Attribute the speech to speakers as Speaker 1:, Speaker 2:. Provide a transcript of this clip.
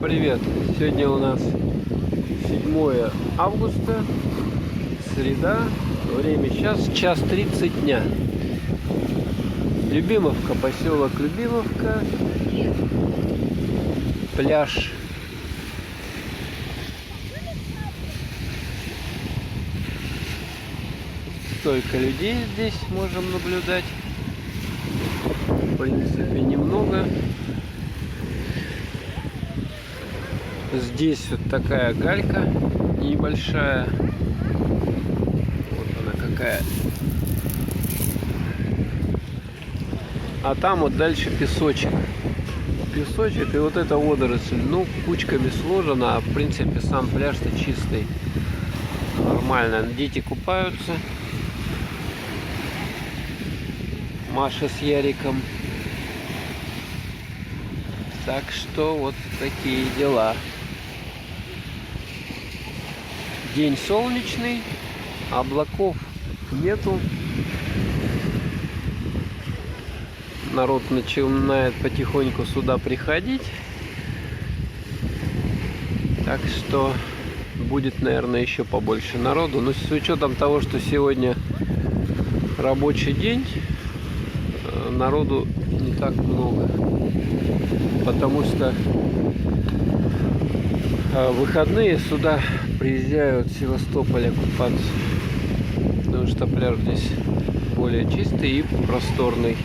Speaker 1: Привет! Сегодня у нас 7 августа, среда, время сейчас, час 30 дня. Любимовка, поселок Любимовка, пляж. Столько людей здесь можем наблюдать. В принципе, немного. Здесь вот такая галька небольшая. Вот она какая. А там вот дальше песочек. Песочек и вот эта водоросль. Ну, кучками сложена, а в принципе сам пляж-то чистый. Нормально. Дети купаются. Маша с Яриком. Так что вот такие дела. День солнечный, облаков нету. Народ начинает потихоньку сюда приходить. Так что будет, наверное, еще побольше народу. Но с учетом того, что сегодня рабочий день, народу не так много. Потому что в выходные сюда приезжают с Севастополя купаться. Потому что пляж здесь более чистый и просторный.